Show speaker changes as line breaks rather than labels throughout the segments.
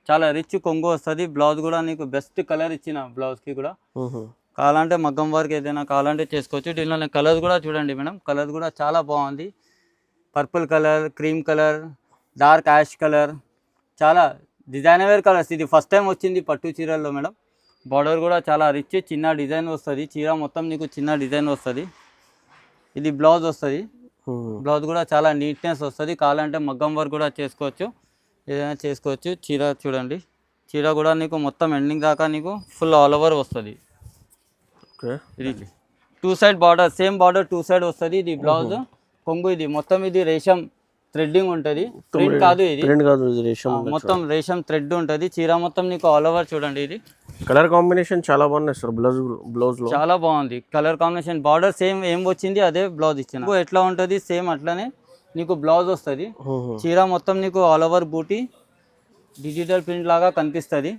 చాలా రిచ్ కొంగు వస్తుంది. బ్లౌజ్ కూడా నీకు బెస్ట్ కలర్ ఇచ్చిన బ్లౌజ్కి కూడా. కావాలంటే మగ్గం వర్క్ ఏదైనా కావాలంటే చేసుకోవచ్చు. దీనిలో కలర్స్ కూడా చూడండి మేడం, కలర్స్ కూడా చాలా బాగుంది. Purple colour, cream colour, dark ash colour, చాలా డిజైనర్ వేర్ కలర్స్. ఇది ఫస్ట్ టైం వచ్చింది పట్టు చీరల్లో మేడం. బార్డర్ కూడా చాలా రిచ్, చిన్న డిజైన్ వస్తుంది. చీర మొత్తం నీకు చిన్న డిజైన్ వస్తుంది. ఇది బ్లౌజ్ వస్తుంది. బ్లౌజ్ కూడా చాలా నీట్నెస్ వస్తుంది. కావాలంటే మగ్గం వర్క్ కూడా చేసుకోవచ్చు, ఏదైనా చేసుకోవచ్చు. చీర చూడండి, చీర కూడా నీకు మొత్తం ఎండింగ్ దాకా నీకు ఫుల్ ఆల్ ఓవర్ వస్తుంది. ఇది 2 side border, same border 2 side వస్తుంది. ఇది బ్లౌజ్ కొంగు. ఇది మొత్తం ఇది రేషం థ్రెడ్డింగ్ ఉంటుంది, ప్రింట్ కాదు. ఇది మొత్తం రేషం థ్రెడ్ ఉంటుంది. చీర మొత్తం నీకు ఆల్ ఓవర్ చూడండి. ఇది
కలర్ కాంబినేషన్ చాలా బాగుంది సార్. బ్లౌజ్ లో
చాలా బాగుంది కలర్ కాంబినేషన్. బార్డర్ సేమ్ ఏం వచ్చింది అదే బ్లౌజ్ ఇచ్చిన. ఎట్లా ఉంటుంది సేమ్ అట్లానే నీకు బ్లౌజ్ వస్తుంది. చీర మొత్తం నీకు ఆల్ ఓవర్ బూటీ డిజిటల్ ప్రింట్ లాగా కనిపిస్తుంది.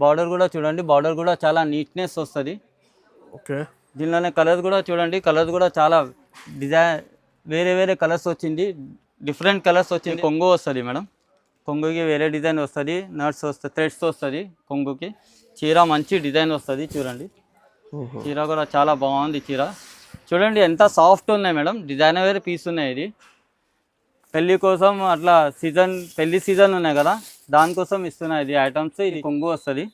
బార్డర్ కూడా చూడండి, బార్డర్ కూడా చాలా నీట్నెస్ వస్తుంది.
ఓకే,
దీనిలోనే కలర్స్ కూడా చూడండి, కలర్స్ కూడా చాలా డిజైన్ వేరే వేరే కలర్స్ వచ్చింది, డిఫరెంట్ కలర్స్ వచ్చింది. కొంగు వస్తుంది మేడం, కొంగుకి వేరే డిజైన్ వస్తుంది. నట్స్ వస్తుంది, థ్రెడ్స్ వస్తుంది కొంగుకి. చీర మంచి డిజైన్ వస్తుంది చూడండి. చీర కూడా చాలా బాగుంది. చీర చూడండి ఎంత సాఫ్ట్ ఉన్నాయి మేడం. డిజైనర్ వేరే పీస్ ఉన్నాయి. ఇది పెళ్ళి కోసం అట్లా సీజన్, పెళ్లి సీజన్ ఉన్నాయి కదా, దానికోసం ఇస్తున్నాయి ఇది ఐటమ్స్. ఇది కొంగు వస్తుంది.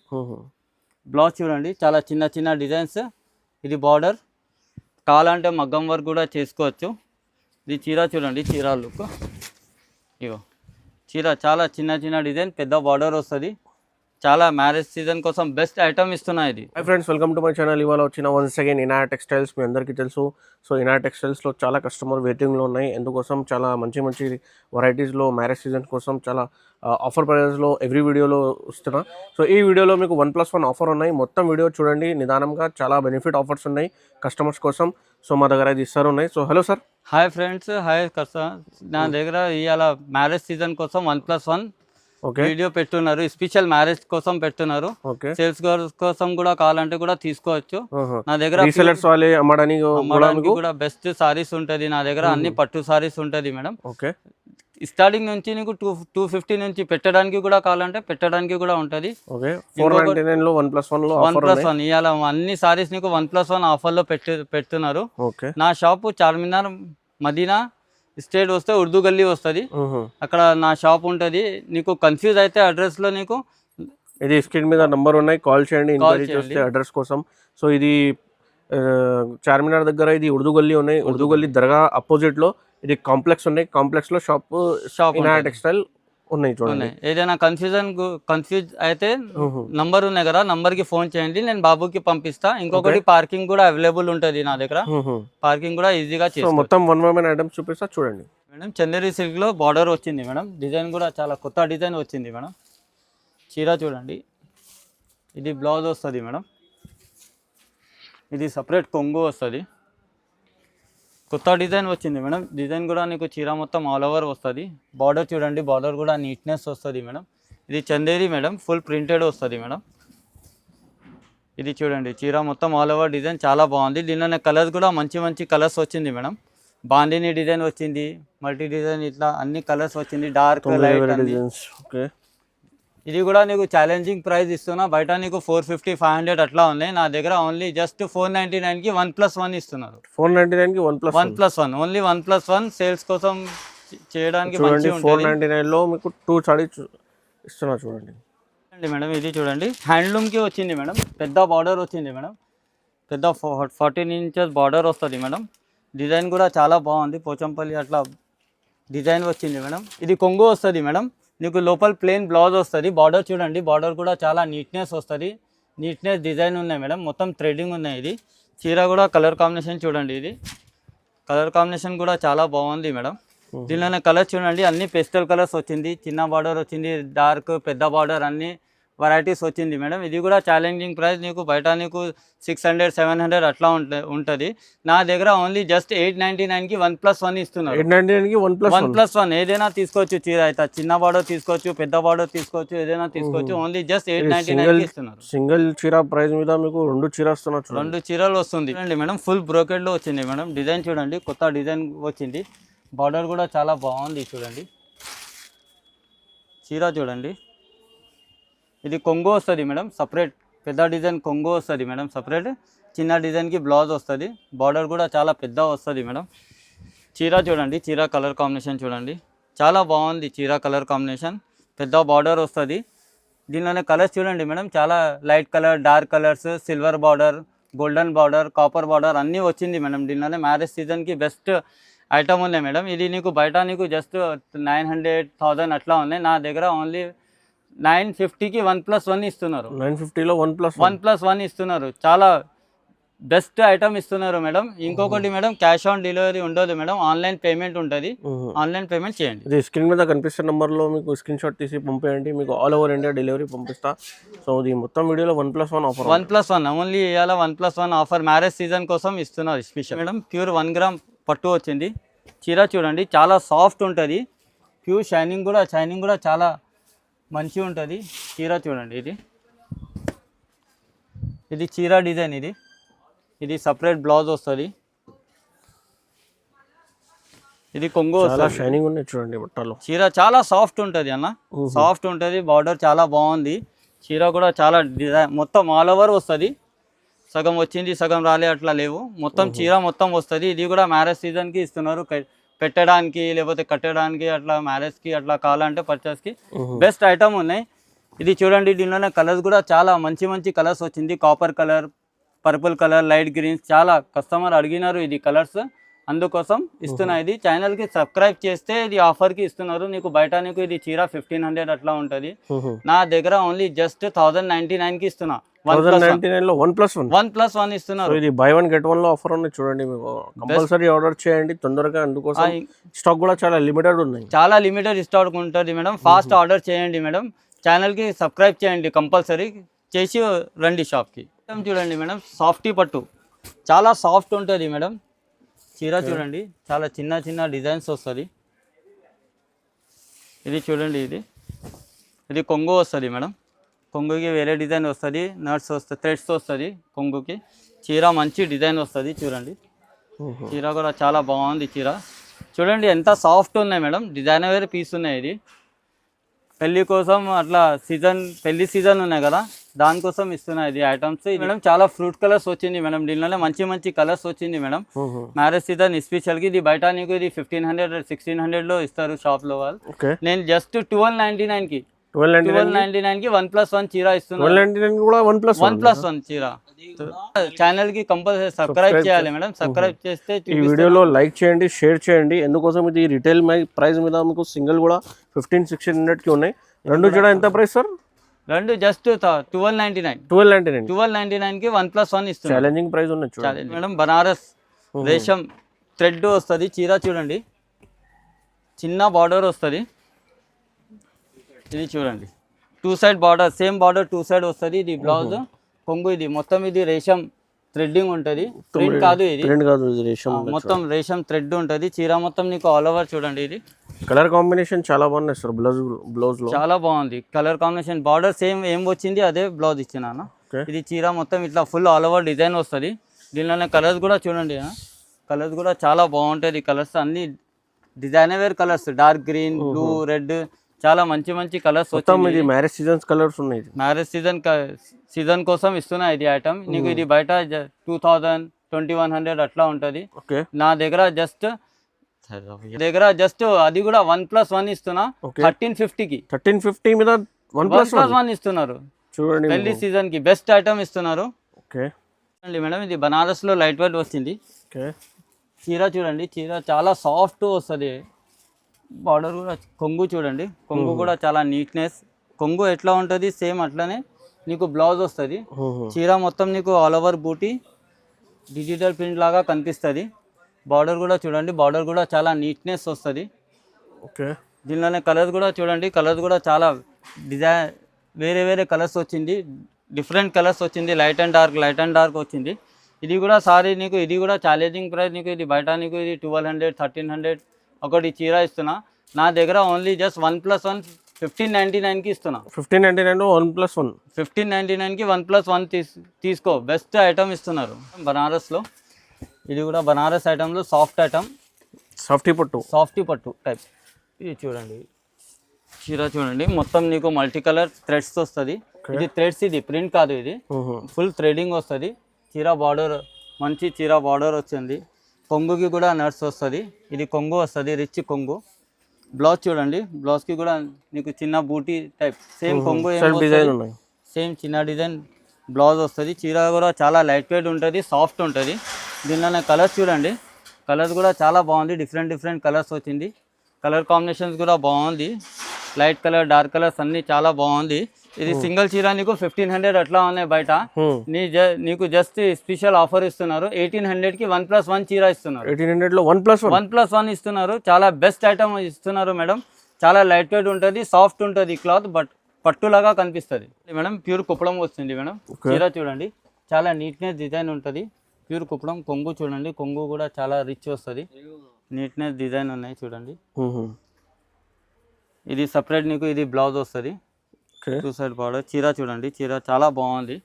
బ్లౌజ్ చూడండి, చాలా చిన్న చిన్న డిజైన్స్. ఇది బార్డర్, కావాలంటే మగ్గం వర్క్ కూడా చేసుకోవచ్చు. ఇది చీర చూడండి, చీర లుక్. ఇగో చీర చాలా చిన్న చిన్న డిజైన్, పెద్ద బార్డర్ వస్తుంది. చాలా మ్యారేజ్ సీజన్ కోసం బెస్ట్ ఐటమ్ ఇస్తున్నాయి ఇది.
Hi friends, welcome to my channel. ఇవాళ వచ్చిన వన్స్ అగైన్ ఇనాయా టెక్స్టైల్స్. మీ అందరికీ తెలుసు. సో ఇనాయా టెక్స్టైల్స్లో చాలా కస్టమర్ వెయిటింగ్లో ఉన్నాయి. ఎందుకోసం చాలా మంచి మంచి వెరైటీస్లో మ్యారేజ్ సీజన్ కోసం చాలా ఆఫర్ ప్రైజెస్లో ఎవ్రీ వీడియోలో వస్తున్నా. సో ఈ వీడియోలో మీకు 1+1 ఆఫర్ ఉన్నాయి. మొత్తం వీడియో చూడండి నిదానంగా. చాలా బెనిఫిట్ ఆఫర్స్ ఉన్నాయి కస్టమర్స్ కోసం. సో మా దగ్గర ఇది ఇస్తారు ఉన్నాయి. So hello sir.
Hi friends, hi customer. నా దగ్గర ఇవాళ మ్యారేజ్ సీజన్ కోసం 1+1 వీడియో పెట్టున్నారు. స్పెషల్ మ్యారేజ్ కోసం పెట్టున్నారు. సేల్స్ కోసం కూడా కావాలంటే కూడా తీసుకోవచ్చు. నా దగ్గర అమ్మడానికి కూడా బెస్ట్ సారీస్ ఉంటది. నా దగ్గర అన్ని పట్టు సారీస్ ఉంటది మేడం. స్టార్టింగ్ నుంచి నీకు 250 నుంచి పెట్టడానికి కూడా కావాలంటే పెట్టడానికి కూడా ఉంటది. 1+1 ఇవాళ అన్ని సారీస్ నీకు 1+1 ఆఫర్ లో పెడుతున్నారు. నా షాపు చార్మినార్ మదీనా స్టేట్ వస్తే ఉర్దూ గల్లీ వస్తుంది, అక్కడ నా షాప్ ఉంటుంది. నీకు కన్ఫ్యూజ్ అయితే అడ్రస్ లో నీకు
ఇది స్క్రీన్ మీద నంబర్ ఉన్నాయి, కాల్ చేయండి ఎంక్వైరీ చేస్తే అడ్రస్ కోసం. సో ఇది చార్మినార్ దగ్గర ఇది ఉర్దూ గల్లీ ఉన్నాయి. ఉర్దూ గల్లీ దర్గా అపోజిట్ లో ఇది కాంప్లెక్స్ ఉన్నాయి. కాంప్లెక్స్ లో షాప్ ఇనాయా టెక్స్టైల్ ఉన్నాయి చూడండి.
ఏదైనా కన్ఫ్యూజ్ అయితే నంబర్ ఉన్నాయి కదా, నంబర్ కి ఫోన్ చేయండి, నేను బాబుకి పంపిస్తా. ఇంకొకటి పార్కింగ్ కూడా అవైలబుల్ ఉంటది నా దగ్గర. పార్కింగ్ కూడా ఈజీగా చేస్తాం.
మొత్తం 1 ఐటమ్స్ చూపిస్తా చూడండి
మేడం. చందేరి సిల్క్ లో బార్డర్ వచ్చింది మేడం. డిజైన్ కూడా చాలా కొత్త డిజైన్ వచ్చింది మేడం. చీర చూడండి, ఇది బ్లౌజ్ వస్తుంది మేడం. ఇది సపరేట్ కొంగు వస్తుంది. కొత్త డిజైన్ వచ్చింది మేడం. డిజైన్ కూడా నీకు చీర మొత్తం ఆల్ ఓవర్ వస్తుంది. బార్డర్ చూడండి, బార్డర్ కూడా నీట్నెస్ వస్తుంది మేడం. ఇది చందేరి మేడం, ఫుల్ ప్రింటెడ్ వస్తుంది మేడం. ఇది చూడండి, చీర మొత్తం ఆల్ ఓవర్ డిజైన్ చాలా బాగుంది. దీనిలోనే కలర్స్ కూడా మంచి మంచి కలర్స్ వచ్చింది మేడం. బాందిని డిజైన్ వచ్చింది, మల్టీ డిజైన్, ఇట్లా అన్ని కలర్స్ వచ్చింది. Dark, light. ఇది కూడా నీకు ఛాలెంజింగ్ ప్రైస్ ఇస్తున్నా. బయట నీకు 450, 500 అట్లా ఉన్నాయి. నా దగ్గర ఓన్లీ జస్ట్ 499కి 1+1 ఇస్తున్నారు.
499కి
1+1 ఓన్లీ 1+1 సేల్స్ కోసం చేయడానికి మంచిగా ఉంటుంది.
499లో మీకు 2 సారీస్ ఇస్తున్నా చూడండి
మేడం. ఇది చూడండి, హ్యాండ్లూమ్ కి వచ్చింది మేడం. పెద్ద బార్డర్ వచ్చింది మేడం. పెద్ద 14 ఇంచెస్ బార్డర్ వస్తుంది మేడం. డిజైన్ కూడా చాలా బాగుంది. పోచంపల్లి అట్లా డిజైన్ వచ్చింది మేడం. ఇది కొంగు వస్తుంది మేడం. నీకు లోపల ప్లెయిన్ బ్లౌజ్ వస్తుంది. బార్డర్ చూడండి, బార్డర్ కూడా చాలా నీట్నెస్ వస్తుంది. నీట్నెస్ డిజైన్ ఉన్నాయి మేడం. మొత్తం థ్రెడింగ్ ఉన్నాయి. ఇది చీర కూడా కలర్ కాంబినేషన్ చూడండి. ఇది కలర్ కాంబినేషన్ కూడా చాలా బాగుంది మేడం. దీనిలోనే కలర్ చూడండి, అన్ని పేస్టల్ కలర్స్ వచ్చింది. చిన్న బార్డర్ వచ్చింది, డార్క్, పెద్ద బార్డర్, అన్ని వెరైటీస్ వచ్చింది మేడం. ఇది కూడా ఛాలెంజింగ్ ప్రైస్. నీకు బయట నీకు 600, 700 అట్లా ఉంటుంది. నా దగ్గర ఓన్లీ జస్ట్ 899కి 1+1 ఇస్తున్నారు.
899కి
1+1 ఏదైనా తీసుకోవచ్చు. చీర అయితే చిన్న బార్డర్ తీసుకోవచ్చు, పెద్ద బార్డర్ తీసుకోవచ్చు, ఏదైనా తీసుకోవచ్చు. ఓన్లీ జస్ట్ 899కి ఇస్తున్నారు.
సింగిల్ చీర ప్రైస్ మీద మీకు 2 చీర వస్తున్నారు.
2 చీరలు వస్తుంది చూడండి మేడం. ఫుల్ బ్రోకెడ్ లో వచ్చింది మేడం. డిజైన్ చూడండి, కొత్త డిజైన్ వచ్చింది. బార్డర్ కూడా చాలా బాగుంది చూడండి. చీర చూడండి, ఇది కొంగు వస్తుంది మేడం, సపరేట్ పెద్ద డిజైన్ కొంగు వస్తుంది మేడం సపరేట్. చిన్న డిజైన్కి బ్లౌజ్ వస్తుంది. బార్డర్ కూడా చాలా పెద్ద వస్తుంది మేడం. చీర చూడండి, చీర కలర్ కాంబినేషన్ చూడండి, చాలా బాగుంది చీర కలర్ కాంబినేషన్. పెద్ద బార్డర్ వస్తుంది. దీనిలోనే కలర్స్ చూడండి మేడం, చాలా light colour, dark colours, silver border, golden border, copper border అన్నీ వచ్చింది మేడం. దీనిలోనే మ్యారేజ్ సీజన్కి బెస్ట్ ఐటమ్ ఉన్నాయి మేడం. ఇది నీకు బయట నీకు జస్ట్ 900,000 అట్లా ఉన్నాయి. నా దగ్గర ఓన్లీ 950కి 1+1 ఇస్తున్నారు.
950లో
1+1 ఇస్తున్నారు. చాలా బెస్ట్ ఐటమ్ ఇస్తున్నారు మేడం. ఇంకొకటి మేడం, క్యాష్ ఆన్ డెలివరీ ఉండదు మేడం, ఆన్లైన్ పేమెంట్ ఉంటుంది. ఆన్లైన్ పేమెంట్ చేయండి.
ఇది స్క్రీన్ మీద కనిపిస్తున్న నెంబర్లో మీకు స్క్రీన్ షాట్ తీసి పంపేయండి, మీకు ఆల్ ఓవర్ ఇండియా డెలివరీ పంపిస్తా. సో ఇది మొత్తం వీడియోలో 1+1 ఆఫర్.
1+1 ఓన్లీ ఇవాళ 1+1 ఆఫర్ మ్యారేజ్ సీజన్ కోసం ఇస్తున్నారు స్పెషల్ మేడం. ప్యూర్ 1 గ్రామ్ పట్టు వచ్చింది. చీర చూడండి, చాలా సాఫ్ట్ ఉంటుంది. ప్యూర్ షైనింగ్ కూడా చాలా మంచిగా ఉంటుంది. చీర చూడండి, ఇది చీర డిజైన్. ఇది సపరేట్ బ్లౌజ్ వస్తుంది. ఇది కొంగు వస్తుంది.
షైనింగ్ ఉన్నాయి చూడండి బట్టలు.
చీర చాలా సాఫ్ట్ ఉంటుంది అన్న, సాఫ్ట్ ఉంటుంది. బార్డర్ చాలా బాగుంది. చీర కూడా చాలా డిజైన్ మొత్తం ఆల్ ఓవర్ వస్తుంది. సగం వచ్చింది సగం రాలే అట్లా లేవు, మొత్తం చీర మొత్తం వస్తుంది. ఇది కూడా మ్యారేజ్ సీజన్కి ఇస్తున్నారు, పెట్టడానికి లేకపోతే కట్టడానికి అట్లా మ్యారేజ్కి అట్లా కావాలంటే పర్చేస్కి బెస్ట్ ఐటమ్ ఉన్నాయి. ఇది చూడండి, దీనిలోనే కలర్స్ కూడా చాలా మంచి కలర్స్ వచ్చింది. Copper colour, purple colour, light greens, చాలా కస్టమర్ అడిగినారు ఇది కలర్స్, అందుకోసం ఇస్తున్నా. ఇది ఛానల్కి సబ్స్క్రైబ్ చేస్తే ఇది ఆఫర్కి ఇస్తున్నారు. నీకు బయట నీకు ఇది చీర 1500 అట్లా ఉంటుంది. నా దగ్గర ఓన్లీ జస్ట్ 1099కి ఇస్తున్నా.
1099లో
1+1 ఇస్తున్నారు.
ఇది బై 1 గెట్ 1 లో ఆఫర్ ఉంది చూడండి. మీకు కంపల్సరీ ఆర్డర్ చేయండి తొందరగా, అందుకోసం స్టాక్ కూడా చాలా లిమిటెడ్ ఉన్నాయి.
చాలా లిమిటెడ్ స్టాక్ ఉంటుంది మేడం. ఫాస్ట్ ఆర్డర్ చేయండి మేడం. ఛానల్కి సబ్స్క్రైబ్ చేయండి కంపల్సరీ చేసి రండి షాప్కి. చూడండి మేడం, సాఫ్టీ పట్టు చాలా సాఫ్ట్ ఉంటుంది మేడం. చీర చూడండి, చాలా చిన్న డిజైన్స్ వస్తుంది. ఇది చూడండి, ఇది కొంగు వస్తుంది మేడం. కొంగుకి వేరే డిజైన్ వస్తుంది, నట్స్ వస్తుంది, థ్రెడ్స్ వస్తుంది కొంగుకి. చీర మంచి డిజైన్ వస్తుంది చూడండి. చీర కూడా చాలా బాగుంది. చీర చూడండి ఎంత సాఫ్ట్ ఉన్నాయి మేడం. డిజైన్ వేరే పీస్ ఉన్నాయి. ఇది పెళ్లి కోసం అట్లా పెళ్లి సీజన్ ఉన్నాయి కదా, దానికోసం ఇస్తున్నాయి ఇది ఐటమ్స్. మేడం చాలా ఫ్రూట్ కలర్స్ వచ్చింది మేడం. దీనిలోనే మంచి కలర్స్ వచ్చింది మేడం. మ్యారేజ్ సీజన్ స్పెషల్కి ఇది బయట నీకు ఇది 1500 1600లో ఇస్తారు షాప్ లో వాళ్ళు. నేను జస్ట్ 1299కి 1+1 చీర ఇస్తున్నాను. 1+1 చీర. ఛానల్ కి కంపల్సరీ సబ్స్క్రైబ్ చేయాలి మేడం. సబ్స్క్రైబ్ చేస్తే
ఈ వీడియోలో లైక్ చేయండి, షేర్ చేయండి. ఎందుకోసం ఇది రిటైల్ ప్రైస్ మీద మీకు సింగిల్ కూడా 1500-1600కి ఉన్నాయి. రెండు జడ ఎంత ప్రైస్ సార్?
రెండు జస్ట్ 1299కి 1+1 ఇస్తున్నాను.
ఛాలెంజింగ్ ప్రైస్ ఉన్నాయి
మేడం. బనారస్ రేషం థ్రెడ్ వస్తుంది. చీర చూడండి, చిన్న బార్డర్ వస్తుంది. ఇది చూడండి, 2 side border, same border 2 side వస్తుంది. ఇది బ్లౌజ్ కొంగు. ఇది మొత్తం ఇది రేషం థ్రెడ్డింగ్ ఉంటుంది, ప్రింట్ కాదు. ఇది మొత్తం రేషం థ్రెడ్ ఉంటుంది. చీర మొత్తం నీకు ఆల్ ఓవర్ చూడండి. ఇది
కలర్ కాంబినేషన్ చాలా బాగుంది సార్. బ్లౌజ్ లో చాలా
బాగుంది కలర్ కాంబినేషన్. బార్డర్ సేమ్ ఏం వచ్చింది అదే బ్లౌజ్ ఇచ్చినాను. ఇది చీర మొత్తం ఇట్లా ఫుల్ ఆల్ ఓవర్ డిజైన్ వస్తుంది. దీనిలోనే కలర్స్ కూడా చూడండి, కలర్స్ కూడా చాలా బాగుంటుంది. కలర్స్ అన్ని design wear colours, dark green, blue, red, చాలా మంచి కలర్స్ వచ్చాయి.
మ్యారేజ్ సీజన్ కలర్స్ ఉన్నాయి.
మ్యారేజ్ సీజన్ కోసం ఇస్తున్నా ఇది ఐటమ్. నీకు ఇది బయట 2000-2100 అట్లా ఉంటుంది. నా దగ్గర జస్ట్ అది కూడా 1+1 ఇస్తున్నా. 1350కి
1350 మీద
1+1 ఇస్తున్నారు. చూడండి, పెళ్లి సీజన్ కి బెస్ట్ ఐటమ్ ఇస్తున్నారు. మేడం ఇది బనారస్ లో లైట్ వెయిట్ వచ్చింది. చీర చూడండి, చీర చాలా సాఫ్ట్ వస్తుంది. బార్డర్ కూడా కొంగు చూడండి, కొంగు కూడా చాలా నీట్నెస్. కొంగు ఎట్లా ఉంటుంది సేమ్ అట్లానే నీకు బ్లౌజ్ వస్తుంది. చీర మొత్తం నీకు ఆల్ ఓవర్ బూటీ డిజిటల్ ప్రింట్ లాగా కనిపిస్తుంది. బార్డర్ కూడా చూడండి, బార్డర్ కూడా చాలా నీట్నెస్ వస్తుంది. దీనిలోనే కలర్స్ కూడా చూడండి, కలర్స్ కూడా చాలా డిజైన్ వేరే కలర్స్ వచ్చింది. డిఫరెంట్ కలర్స్ వచ్చింది. లైట్ అండ్ డార్క్ వచ్చింది. ఇది కూడా సారీ నీకు ఇది కూడా ఛాలెంజింగ్ ప్రైస్. నీకు ఇది బయట నీకు ఇది 1200-1300 ఒకటి చీర ఇస్తున్నా. నా దగ్గర ఓన్లీ జస్ట్ 1+1 1599కి ఇస్తున్నా. 1599కి 1+1 తీసుకో. బెస్ట్ ఐటమ్ ఇస్తున్నారు బనారస్లో. ఇది కూడా బనారస్ ఐటమ్లో సాఫ్ట్ ఐటమ్, సాఫ్టీ పట్టు టైప్. ఇది చూడండి, చీర చూడండి మొత్తం నీకు మల్టీ కలర్ థ్రెడ్స్ వస్తుంది. ఇది థ్రెడ్స్, ఇది ప్రింట్ కాదు, ఇది ఫుల్ థ్రెడింగ్ వస్తుంది. చీర బార్డర్ మంచి చీర బార్డర్ వచ్చింది. కొంగుకి కూడా నట్స్ వస్తుంది. ఇది కొంగు వస్తుంది, రిచ్ కొంగు. బ్లౌజ్ చూడండి, బ్లౌజ్కి కూడా నీకు చిన్న బూటీ టైప్ సేమ్ కొంగు సేమ్ చిన్న డిజైన్ బ్లౌజ్ వస్తుంది. చీర కూడా చాలా లైట్ వెయిట్ ఉంటుంది, సాఫ్ట్ ఉంటుంది. దీనిలోనే కలర్స్ చూడండి, కలర్స్ కూడా చాలా బాగుంది. డిఫరెంట్ కలర్స్ వచ్చింది. కలర్ కాంబినేషన్స్ కూడా బాగుంది. లైట్ కలర్, డార్క్ కలర్స్ అన్ని చాలా బాగుంది. ఇది సింగిల్ చీర నీకు 1500 అట్లా ఉన్నాయి బయట. నీకు జస్ట్ స్పెషల్ ఆఫర్ ఇస్తున్నారు. 1800 కి 1+1 చీర ఇస్తున్నారు.
1800 లో 1+1
ఇస్తున్నారు. చాలా బెస్ట్ ఐటమ్ ఇస్తున్నారు మేడం. చాలా లైట్ వెయిట్ ఉంటుంది, సాఫ్ట్ ఉంటుంది క్లాత్, బట్ పట్టులాగా కనిపిస్తుంది మేడం. ప్యూర్ కుప్పడం వస్తుంది మేడం. చీర చూడండి, చాలా నీట్నెస్ డిజైన్ ఉంటుంది. ప్యూర్ కుప్పడం. కొంగు చూడండి, కొంగు కూడా చాలా రిచ్ వస్తుంది. నీట్నెస్ డిజైన్ ఉన్నాయి చూడండి. ఇది సపరేట్ నీకు ఇది బ్లౌజ్ వస్తుంది. 2 సైడ్ బార్డర్. చీర చూడండి, చీర చాలా బాగుంది.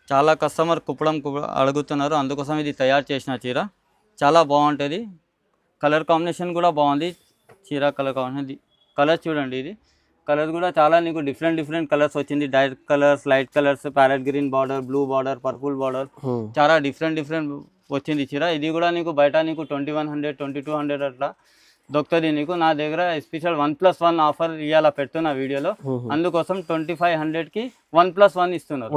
చాలా కస్టమర్ కుప్పడం అడుగుతున్నారు, అందుకోసం ఇది తయారు చేసిన చీర. చాలా బాగుంటుంది. కలర్ కాంబినేషన్ కూడా బాగుంది. చీర కలర్ కాంబినేషన్, కలర్ చూడండి, ఇది కలర్ కూడా చాలా నీకు డిఫరెంట్ కలర్స్ వచ్చింది. Dark colours, light colours, parrot green border, blue border, purple border, చాలా డిఫరెంట్ వచ్చింది చీర. ఇది కూడా నీకు బయట నీకు 2100, 2200 అట్లా దొరుకుతుంది నీకు. నా దగ్గర స్పెషల్ 1+1 ఆఫర్ ఇవాళ పెడుతున్న వీడియోలో, అందుకోసం 2500కి 1+1 ఇస్తున్నారు.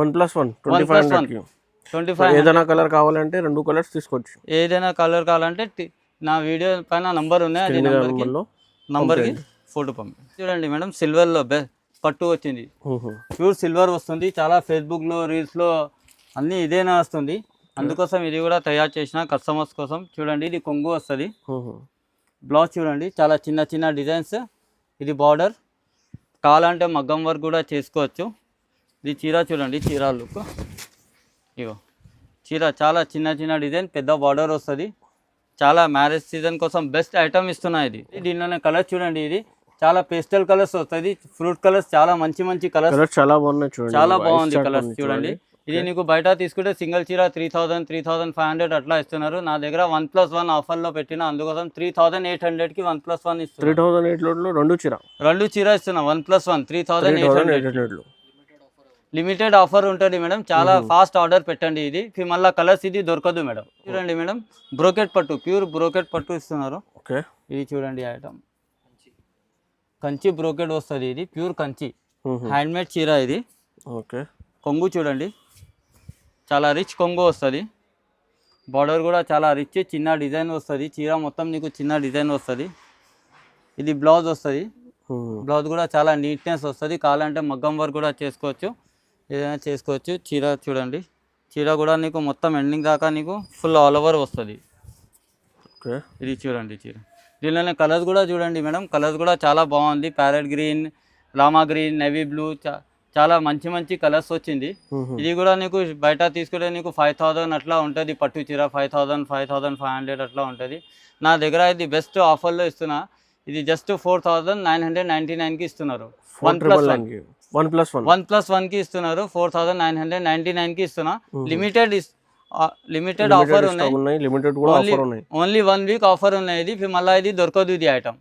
25
ఏదైనా కలర్ కావాలంటే 2 కలర్స్ తీసుకోవచ్చు.
ఏదైనా కలర్ కావాలంటే నా వీడియో పైన నంబర్ ఉన్నాయి, అది నంబర్కి ఫోటో పంపి. చూడండి మేడం, సిల్వర్లో పట్టు వచ్చింది. ప్యూర్ సిల్వర్ వస్తుంది. చాలా ఫేస్బుక్లో, రీల్స్లో అన్నీ ఇదేనా వస్తుంది. అందుకోసం ఇది కూడా తయారు చేసిన కస్టమర్స్ కోసం. చూడండి, ఇది కొంగు వస్తుంది. బ్లౌజ్ చూడండి, చాలా చిన్న డిజైన్స్. ఇది బార్డర్. కావాలంటే మగ్గం వర్క్ కూడా చేసుకోవచ్చు. ఇది చీర చూడండి, చీర లుక్. ఇగో చీర చాలా చిన్న డిజైన్, పెద్ద బార్డర్ వస్తుంది. చాలా మ్యారేజ్ సీజన్ కోసం బెస్ట్ ఐటమ్ ఇస్తున్నాయి. ఇది దీనిలోనే కలర్ చూడండి, ఇది చాలా పేస్టల్ కలర్స్ వస్తుంది. ఫ్రూట్ కలర్స్, చాలా మంచి కలర్స్,
చాలా బాగున్నాయి చూడండి.
చాలా బాగుంది కలర్స్ చూడండి. ఇది నీకు బయట తీసుకుంటే సింగిల్ చీర 3000, 3500 అట్లా ఇస్తున్నారు. నా దగ్గర 1+1 ఆఫర్లో పెట్టిన, అందుకోసం 3800కి 1+1 ఇస్తున్నారు.
3800లో రెండు చీర
ఇస్తున్నా. 1+1 3800. లిమిటెడ్ ఆఫర్ ఉంటుంది మేడం. చాలా ఫాస్ట్ ఆర్డర్ పెట్టండి. ఇది మళ్ళీ కలర్స్ ఇది దొరకదు మేడం. చూడండి మేడం, బ్రోకెట్ పట్టు, ప్యూర్ బ్రోకెట్ పట్టు ఇస్తున్నారు. ఇది చూడండి ఐటమ్, కంచి బ్రోకెట్ వస్తుంది. ఇది ప్యూర్ కంచి హ్యాండ్మేడ్ చీర. ఇది కొంగు చూడండి, చాలా రిచ్ కొంగు వస్తుంది. బార్డర్ కూడా చాలా రిచ్, చిన్న డిజైన్ వస్తుంది. చీర మొత్తం నీకు చిన్న డిజైన్ వస్తుంది. ఇది బ్లౌజ్ వస్తుంది. బ్లౌజ్ కూడా చాలా నీట్నెస్ వస్తుంది. కావాలంటే మగ్గం వర్క్ కూడా చేసుకోవచ్చు, ఏదైనా చేసుకోవచ్చు. చీర చూడండి, చీర కూడా నీకు మొత్తం ఎండింగ్ దాకా నీకు ఫుల్ ఆల్ ఓవర్ వస్తుంది. ఇది చూడండి చీర. దీనిలోనే కలర్స్ కూడా చూడండి మేడం, కలర్స్ కూడా చాలా బాగుంది. Parrot green, Rama green, navy blue, చాలా మంచి కలర్స్ వచ్చింది. ఇది కూడా నీకు బయట తీసుకుంటే నీకు 5000 అట్లా ఉంటుంది. పట్టు చీర 5000, 5500 అట్లా ఉంటుంది. నా దగ్గర ఇది బెస్ట్ ఆఫర్లో ఇస్తున్నా. ఇది జస్ట్ 4999కి ఇస్తున్నారు. 1+1కి ఇస్తున్నారు. 4999కి ఇస్తున్నా. లిమిటెడ్ ఆఫర్ ఉన్నాయి. ఓన్లీ 1 వీక్ ఆఫర్ ఉన్నాయి. ఇది మళ్ళీ ఇది దొరకదు ఇది ఐటమ్.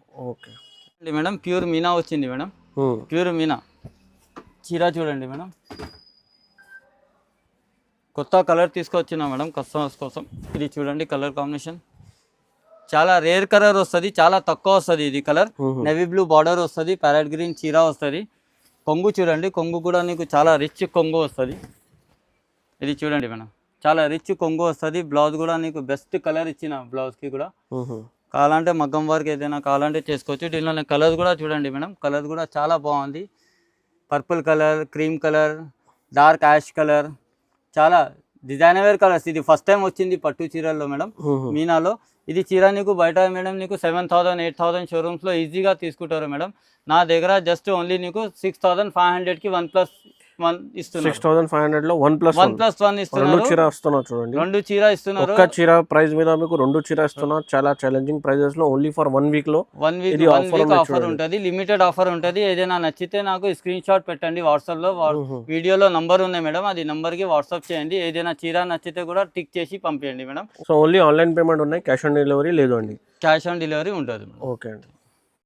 మేడం ప్యూర్ మీనా వచ్చింది మేడం. ప్యూర్ మీనా చీర చూడండి మేడం, కొత్త కలర్ తీసుకొచ్చినా మేడం కస్టమర్స్ కోసం. ఇది చూడండి కలర్ కాంబినేషన్, చాలా రేర్ కలర్ వస్తుంది, చాలా తక్కువ వస్తుంది. ఇది కలర్ నేవీ బ్లూ బార్డర్ వస్తుంది, ప్యారెట్ గ్రీన్ చీర వస్తుంది. కొంగు చూడండి, కొంగు కూడా నీకు చాలా రిచ్ కొంగు వస్తుంది. ఇది చూడండి మేడం, చాలా రిచ్ కొంగు వస్తుంది. బ్లౌజ్ కూడా నీకు బెస్ట్ కలర్ ఇచ్చిన బ్లౌజ్కి కూడా. కావాలంటే మగ్గం వర్క్ ఏదైనా కావాలంటే చేసుకోవచ్చు. దీనిలో కలర్స్ కూడా చూడండి మేడం, కలర్స్ కూడా చాలా బాగుంది. Purple colour, cream colour, dark ash colour, చాలా డిజైనర్ కలర్స్. ఇది ఫస్ట్ టైం వచ్చింది పట్టు చీరల్లో మేడం, మీనాలో. ఇది చీర నీకు బయట మేడం నీకు 7000, 8000 షోరూమ్స్లో ఈజీగా తీసుకుంటారు మేడం. నా దగ్గర జస్ట్ ఓన్లీ నీకు 6500కి 1+1 ఇస్తున్నారు.
6500లో 1+1
ఇస్తున్నారు. రెండు చీర ఇస్తున్నారు.
ఒక్క చీర ప్రైస్ మీద మీకు రెండు చీర ఇస్తున్నారు. చాలా ఛాలెంజింగ్ ప్రైజెస్ లో ఓన్లీ ఫర్ 1 వీక్ లో
ఆఫర్ ఉంటుంది. లిమిటెడ్ ఆఫర్ ఉంటుంది. ఏదైనా నచ్చితే నాకు స్క్రీన్ షాట్ పెట్టండి వాట్సాప్ లో. వీడియోలో నంబర్ ఉంది మేడం, అది నంబర్ కి వాట్సాప్ చేయండి. ఏదైనా చీర నచ్చితే కూడా టిక్ చేసి పంపించండి madam.
So only online payment ఉన్నాయి, క్యాష్ ఆన్ డెలివరీ లేదు అండి?
క్యాష్ ఆన్ డెలివరీ ఉంటుంది.
ఓకే అండి.